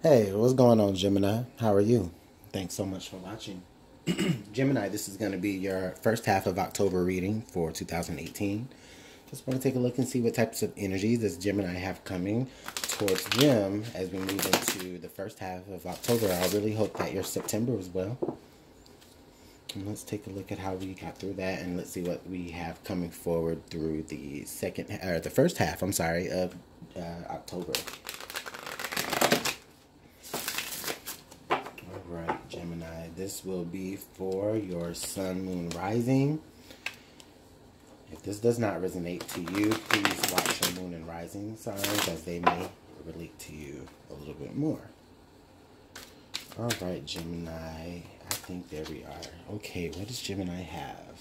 Hey, what's going on, Gemini? How are you? Thanks so much for watching. Gemini, this is going to be your first half of October reading for 2018. Just want to take a look and see what types of energy does Gemini have coming towards them as we move into the first half of October. I really hope that your September was well. And let's take a look at how we got through that, and let's see what we have coming forward through the first half. I'm sorry, of October. Alright, Gemini, this will be for your Sun, Moon, Rising. If this does not resonate to you, please watch your Moon and Rising signs as they may relate to you a little bit more. Alright, Gemini, I think there we are. Okay, what does Gemini have?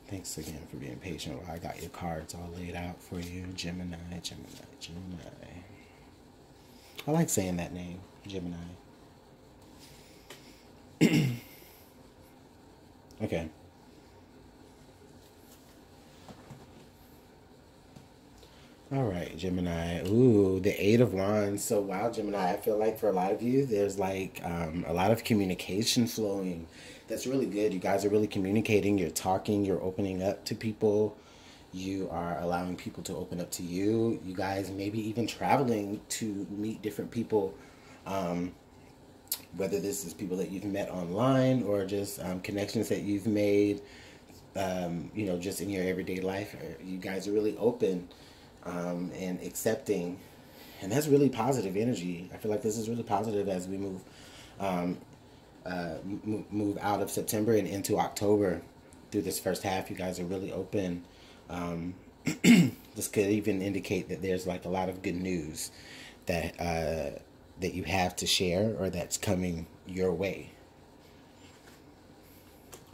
Thanks again for being patient while I got your cards all laid out for you. Gemini, Gemini, Gemini. I like saying that name, Gemini. Okay. All right, Gemini. Ooh, the Eight of Wands. So, wow, Gemini, I feel like for a lot of you, there's like a lot of communication flowing. That's really good. You guys are really communicating. You're talking. You're opening up to people. You are allowing people to open up to you. You guys maybe even traveling to meet different people. Whether this is people that you've met online or just connections that you've made, just in your everyday life. You guys are really open and accepting, and that's really positive energy. I feel like this is really positive as we move out of September and into October. Through this first half, you guys are really open. This could even indicate that there's like a lot of good news that you have to share or that's coming your way.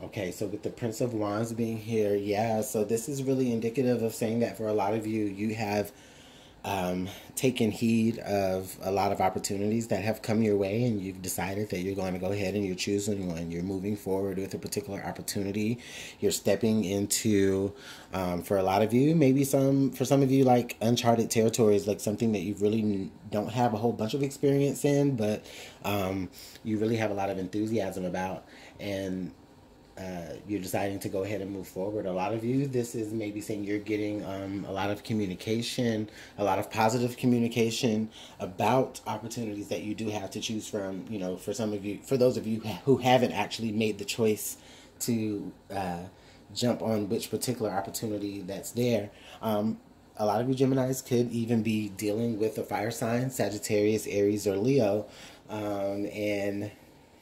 Okay, so with the Prince of Wands being here, yeah, so this is really indicative of saying that for a lot of you, you have taken heed of a lot of opportunities that have come your way, and you've decided that you're going to go ahead and you're choosing one. You're moving forward with a particular opportunity. You're stepping into, for a lot of you, for some of you, like uncharted territories, like something that you really don't have a whole bunch of experience in, but you really have a lot of enthusiasm about, and you're deciding to go ahead and move forward. A lot of you, this is maybe saying you're getting a lot of communication, a lot of positive communication about opportunities that you do have to choose from. For some of you, for those of you who haven't actually made the choice to jump on which particular opportunity that's there. A lot of you Geminis could even be dealing with a fire sign, Sagittarius, Aries, or Leo, and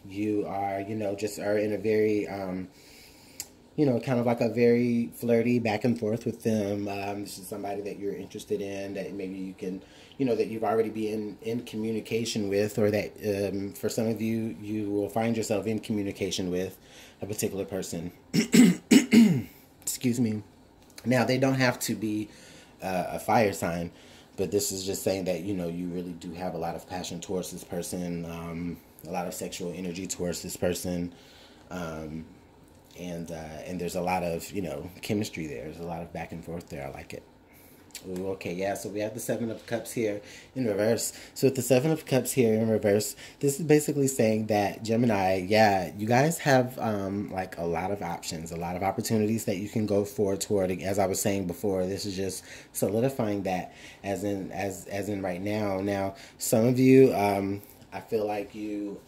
you are, just are in a very, kind of like a very flirty back and forth with them. This is somebody that you're interested in, that maybe you can, that you've already been in communication with, or that for some of you, you will find yourself in communication with a particular person. Excuse me. Now, they don't have to be a fire sign, but this is just saying that, you really do have a lot of passion towards this person, a lot of sexual energy towards this person, and there's a lot of chemistry there. There's a lot of back and forth there. I like it. Ooh, okay, yeah. So we have the Seven of Cups here in reverse. So with the Seven of Cups here in reverse, this is basically saying that Gemini, yeah, you guys have like a lot of options, a lot of opportunities that you can go forward toward. As I was saying before, this is just solidifying that as in right now. Now, some of you, I feel like you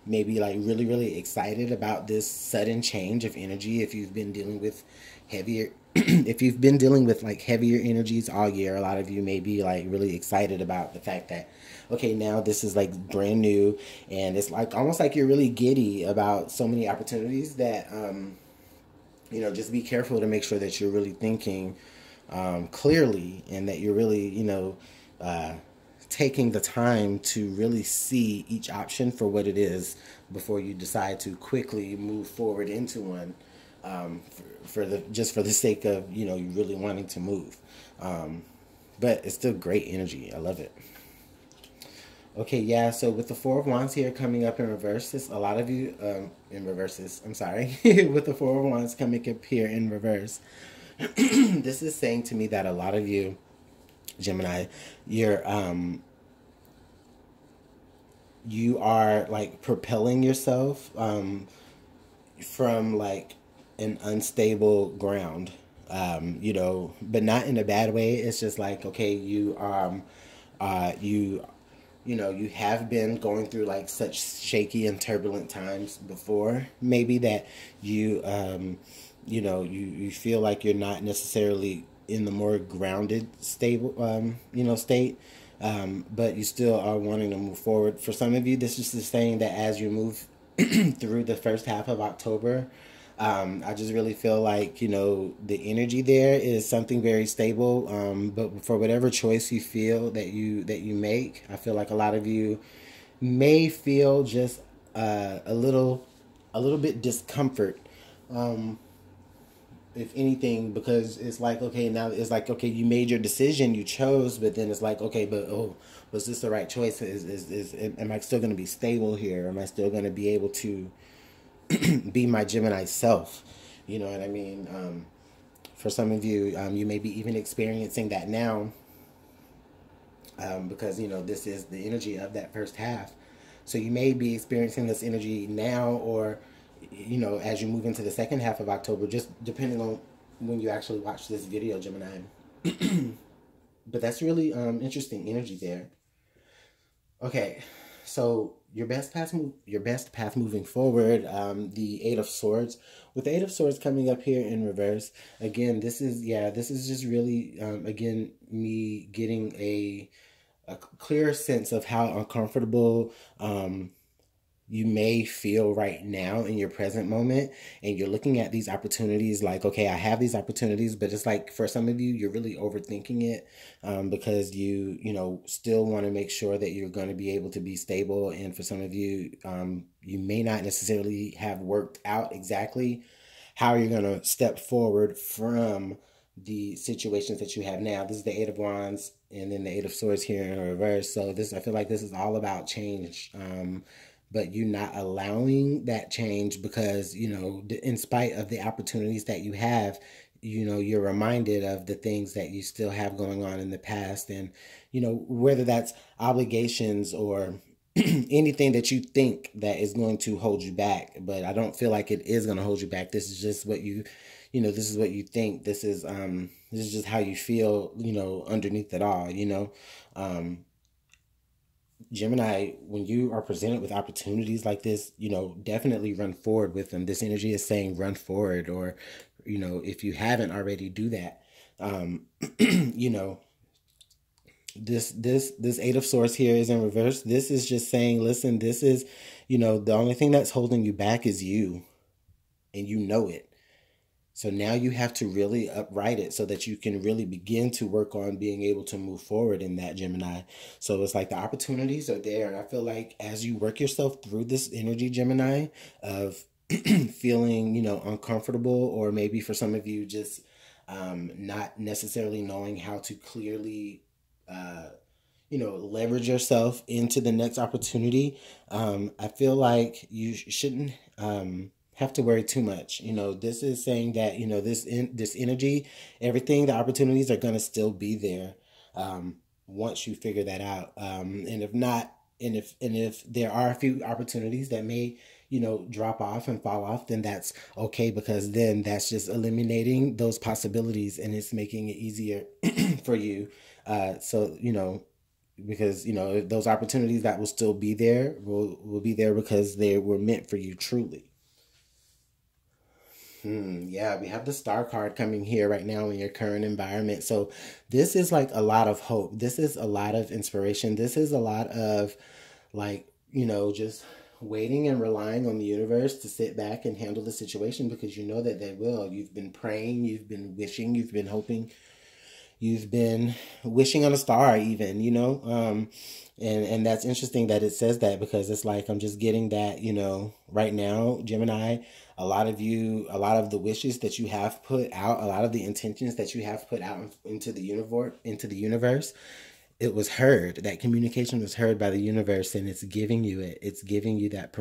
may be like really, really excited about this sudden change of energy. If you've been dealing with heavier, if you've been dealing with like heavier energies all year, a lot of you may be like really excited about the fact that, okay, now this is like brand new, and it's like almost like you're really giddy about so many opportunities that, just be careful to make sure that you're really thinking clearly, and that you're really, taking the time to really see each option for what it is before you decide to quickly move forward into one, for the sake of you really wanting to move, but it's still great energy. I love it. Okay, yeah, so with the Four of Wands here coming up in reverse, a lot of you, in reverses, I'm sorry, with the Four of Wands coming up here in reverse, this is saying to me that a lot of you Gemini, you are like propelling yourself from like an unstable ground, you know, but not in a bad way. It's just like, okay, you you know, you have been going through like such shaky and turbulent times before, maybe that you you know, you feel like you're not necessarily in the more grounded stable you know, state, but you still are wanting to move forward. For some of you, this is just saying that as you move through the first half of October, I just really feel like, you know, the energy there is something very stable. But for whatever choice you feel that you make, I feel like a lot of you may feel just a little bit discomfort, if anything, because it's like, okay, now it's like, okay, you made your decision, you chose, but then it's like, okay, but oh, was this the right choice? Is am I still going to be stable here? Am I still going to be able to be my Gemini self? You know what I mean? For some of you, you may be even experiencing that now, because, you know, this is the energy of that first half. So you may be experiencing this energy now, or, you know, as you move into the second half of October, just depending on when you actually watch this video, Gemini. But that's really interesting energy there. Okay, so your best path moving forward, the Eight of Swords. With the Eight of Swords coming up here in reverse, again, this is, yeah, this is just really, again, me getting a clear sense of how uncomfortable you may feel right now in your present moment, and you're looking at these opportunities like, okay, I have these opportunities, but it's like for some of you, you're really overthinking it, because you know, still want to make sure that you're going to be able to be stable. And for some of you, you may not necessarily have worked out exactly how you're going to step forward from the situations that you have now. This is the Eight of Wands, and then the Eight of Swords here in reverse. So this, I feel like this is all about change, but you not allowing that change because, you know, in spite of the opportunities that you have, you know, you're reminded of the things that you still have going on in the past. And, you know, whether that's obligations or anything that you think that is going to hold you back. But I don't feel like it is going to hold you back. This is just what you know, this is what you think. This is just how you feel, you know, underneath it all, you know. Gemini, when you are presented with opportunities like this, you know, definitely run forward with them. This energy is saying run forward, or, you know, if you haven't already, do that. You know, this Eight of Swords here is in reverse. This is just saying, listen, this is, you know, the only thing that's holding you back is you, and you know it. So now you have to really upright it so that you can really begin to work on being able to move forward in that, Gemini. So it's like the opportunities are there. And I feel like as you work yourself through this energy, Gemini, of feeling, you know, uncomfortable, or maybe for some of you just not necessarily knowing how to clearly, you know, leverage yourself into the next opportunity. I feel like you shouldn't have to worry too much. You know, this is saying that, you know, this energy, everything, the opportunities are going to still be there, once you figure that out. And if not, and if there are a few opportunities that may, you know, drop off and fall off, then that's okay, because then that's just eliminating those possibilities, and it's making it easier for you. So, you know, because, you know, those opportunities that will still be there will be there because they were meant for you truly. Yeah, we have the Star card coming here right now in your current environment. So this is like a lot of hope. This is a lot of inspiration. This is a lot of, like, you know, just waiting and relying on the universe to sit back and handle the situation, because you know that they will. You've been praying, you've been wishing, you've been hoping, you've been wishing on a star even, you know. And that's interesting that it says that, because it's like, I'm just getting that, you know, right now, Gemini, a lot of you, a lot of the wishes that you have put out, a lot of the intentions that you have put out into the universe, it was heard. That communication was heard by the universe, and it's giving you it. It's giving you that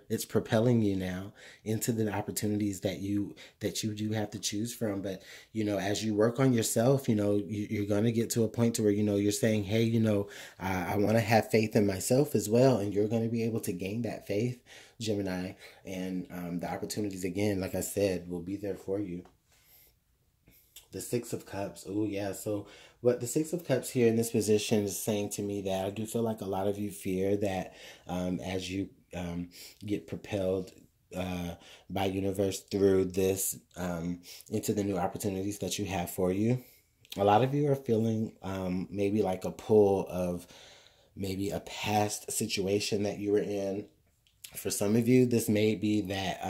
it's propelling you now into the opportunities that you do have to choose from. But as you work on yourself, you're going to get to a point to where you're saying, hey, I want to have faith in myself as well, and you're going to be able to gain that faith, Gemini, and the opportunities, again, like I said, will be there for you. The Six of Cups. Oh, yeah. So, what the Six of Cups here in this position is saying to me, that I do feel like a lot of you fear that as you get propelled by universe through this into the new opportunities that you have for you, a lot of you are feeling maybe like a pull of maybe a past situation that you were in. For some of you, this may be that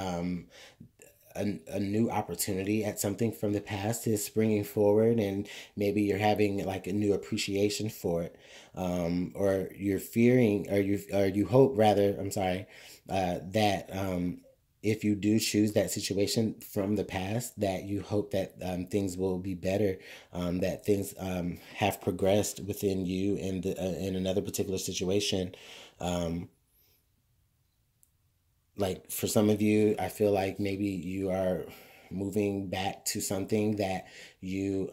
a new opportunity at something from the past is springing forward, and maybe you're having like a new appreciation for it, or you're fearing, or you hope, rather, I'm sorry, that if you do choose that situation from the past, that you hope that things will be better, that things have progressed within you in another particular situation. Like for some of you, I feel like maybe you are moving back to something that you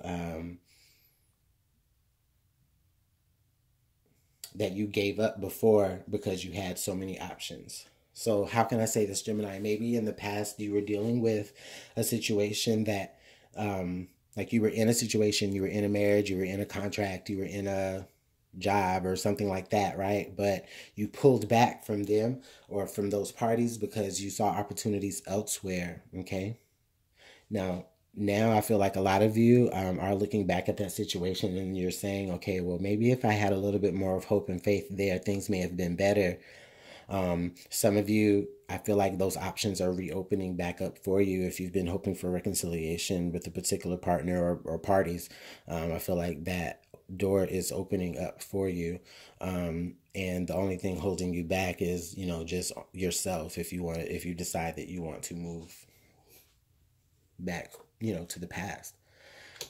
gave up before because you had so many options. So how can I say this, Gemini? Maybe in the past you were dealing with a situation that, like you were in a situation, you were in a marriage, you were in a contract, you were in a job or something like that, right? But you pulled back from them or from those parties because you saw opportunities elsewhere, okay? Now I feel like a lot of you are looking back at that situation and you're saying, okay, well, maybe if I had a little bit more of hope and faith there, things may have been better. Some of you, I feel like those options are reopening back up for you if you've been hoping for reconciliation with a particular partner or parties. I feel like that door is opening up for you. And the only thing holding you back is, just yourself if you decide that you want to move back, to the past.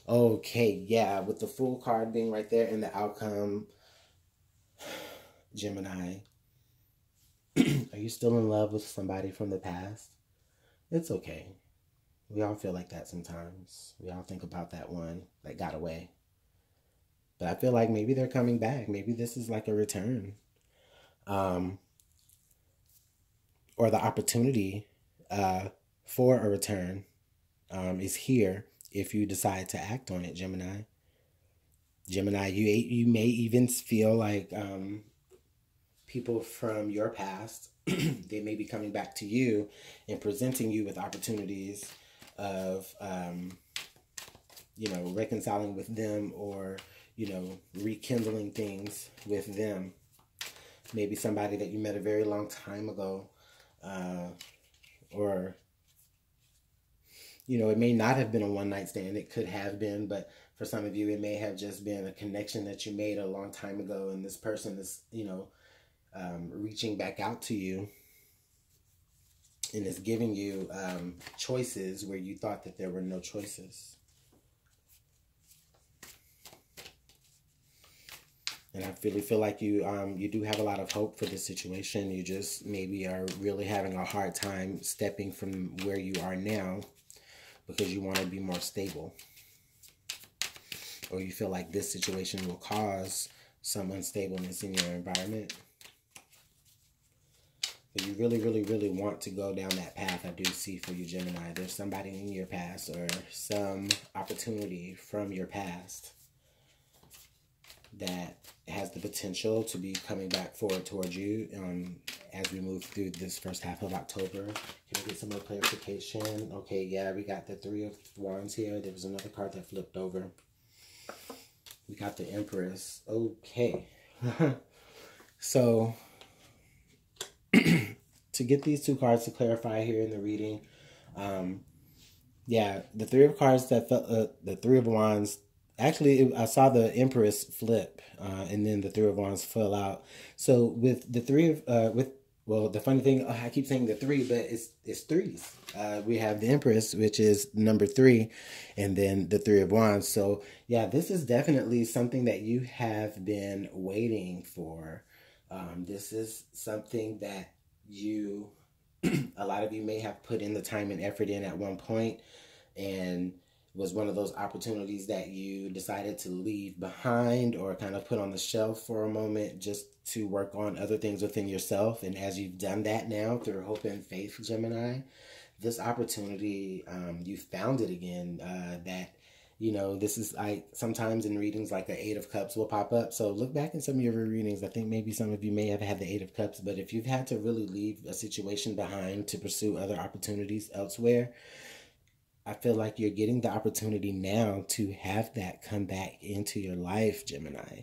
Okay, yeah, with the Fool card being right there in the outcome, Gemini, are you still in love with somebody from the past? It's okay. We all feel like that sometimes. We all think about that one that got away. But I feel like maybe they're coming back. Maybe this is like a return. Or the opportunity for a return is here if you decide to act on it, Gemini. Gemini, you may even feel like people from your past, they may be coming back to you and presenting you with opportunities of, reconciling with them or, rekindling things with them. Maybe somebody that you met a very long time ago, or, it may not have been a one-night stand. It could have been, but for some of you, it may have just been a connection that you made a long time ago, and this person is, reaching back out to you and is giving you choices where you thought that there were no choices. And I really feel like you do have a lot of hope for this situation. You just maybe are really having a hard time stepping from where you are now because you want to be more stable. Or you feel like this situation will cause some unstableness in your environment. But you really, really, really want to go down that path, I do see for you, Gemini. There's somebody in your past or some opportunity from your past that has the potential to be coming back forward towards you as we move through this first half of October. Can we get some more clarification? Okay, yeah, we got the Three of Wands here. There was another card that flipped over. We got the Empress. Okay. So, to get these two cards to clarify here in the reading, yeah, the Three of Cards that the Three of Wands. Actually, I saw the Empress flip, and then the Three of Wands fell out. So with the Well, the funny thing, I keep saying the three, but it's threes. We have the Empress, which is number three, and then the Three of Wands. So yeah, this is definitely something that you have been waiting for. This is something that you, a lot of you may have put in the time and effort in at one point, and was one of those opportunities that you decided to leave behind or kind of put on the shelf for a moment just to work on other things within yourself. And as you've done that now through hope and faith, Gemini, this opportunity, you found it again. That, you know, this is like sometimes in readings like the Eight of Cups will pop up. So look back in some of your readings. I think maybe some of you may have had the Eight of Cups, but if you've had to really leave a situation behind to pursue other opportunities elsewhere, I feel like you're getting the opportunity now to have that come back into your life, Gemini.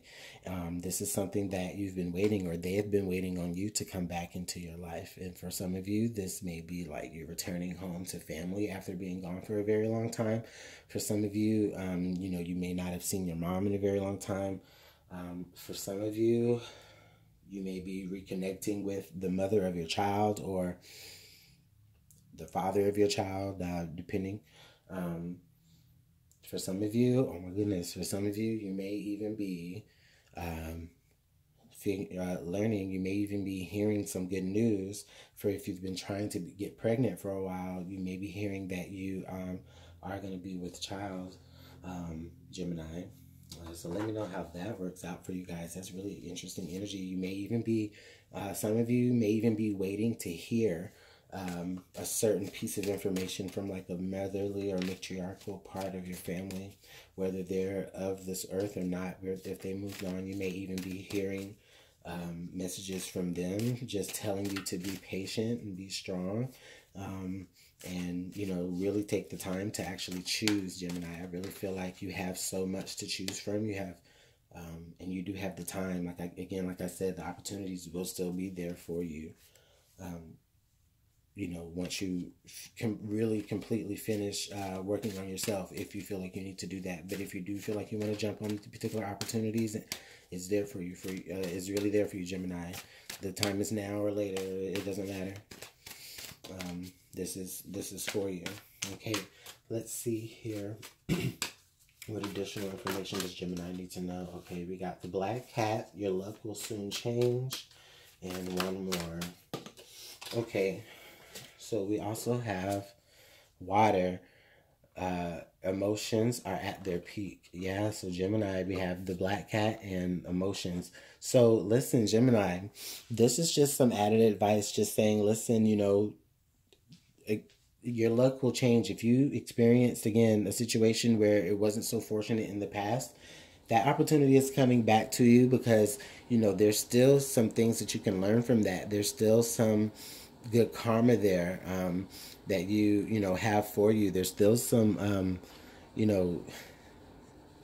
This is something that you've been waiting, or they have been waiting on you to come back into your life. And for some of you, this may be like you're returning home to family after being gone for a very long time. For some of you, you know, you may not have seen your mom in a very long time. For some of you, you may be reconnecting with the mother of your child or the father of your child, depending. For some of you, oh my goodness, for some of you, you may even be learning, you may even be hearing some good news. For if you've been trying to get pregnant for a while, you may be hearing that you are going to be with child, Gemini. So let me know how that works out for you guys. That's really interesting energy. You may even be, some of you may even be waiting to hear a certain piece of information from like a motherly or matriarchal part of your family, whether they're of this earth or not. If they moved on, you may even be hearing messages from them just telling you to be patient and be strong, and, you know, really take the time to actually choose, Gemini. I really feel like you have so much to choose from. You have, and you do have the time. Like I said, the opportunities will still be there for you. You know, once you can really completely finish working on yourself, if you feel like you need to do that. But if you do feel like you want to jump on particular opportunities, it's there for you. It's really there for you, Gemini. The time is now or later. It doesn't matter. This is for you. Okay, let's see here. What additional information does Gemini need to know? Okay, we got the Black Cat. Your luck will soon change. And one more. Okay. So we also have water. Emotions are at their peak. Yeah, so Gemini, we have the Black Cat and emotions. So listen, Gemini, this is just some added advice, just saying, listen, you know, your luck will change. If you experienced, again, a situation where it wasn't so fortunate in the past, that opportunity is coming back to you because, you know, there's still some things that you can learn from that. There's still some good karma there, that you know, have for you. There's still some, you know,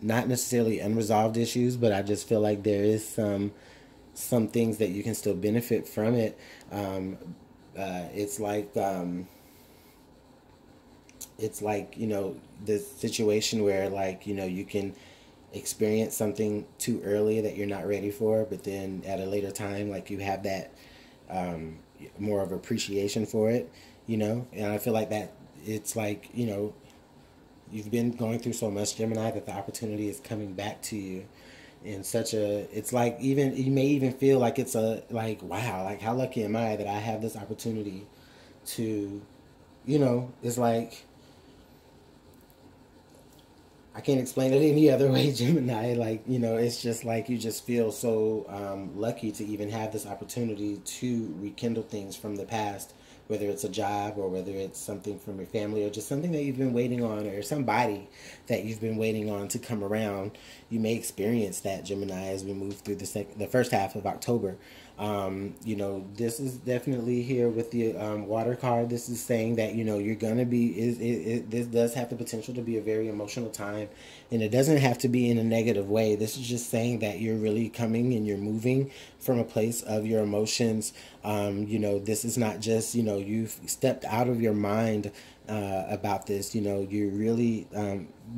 not necessarily unresolved issues, but I just feel like there is some things that you can still benefit from it. It's like, you know, the situation where, like, you know, you can experience something too early that you're not ready for, but then at a later time, like, you have that more of appreciation for it, you know. And I feel like that it's like, you know, you've been going through so much, Gemini, that the opportunity is coming back to you in such a, it's like, even you may even feel like it's a, like, wow, like, how lucky am I that I have this opportunity to, you know, it's like, I can't explain it any other way, Gemini. Like, you know, it's just like you just feel so lucky to even have this opportunity to rekindle things from the past, whether it's a job or whether it's something from your family or just something that you've been waiting on, or somebody that you've been waiting on to come around. You may experience that, Gemini, as we move through the first half of October. You know, this is definitely here with the water card. This is saying that, you know, you're going to be, this does have the potential to be a very emotional time, and it doesn't have to be in a negative way. This is just saying that you're really coming and you're moving from a place of your emotions, You know, this is not just, you know, you've stepped out of your mind about this. You know, you're really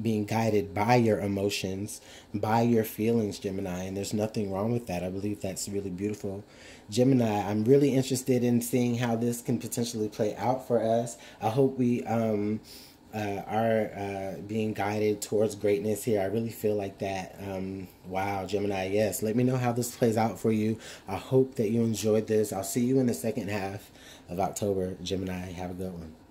being guided by your emotions, by your feelings, Gemini, and there's nothing wrong with that. I believe that's really beautiful. Gemini, I'm really interested in seeing how this can potentially play out for us. I hope we are being guided towards greatness here. I really feel like that. Wow, Gemini, yes. Let me know how this plays out for you. I hope that you enjoyed this. I'll see you in the second half of October, Gemini. Have a good one.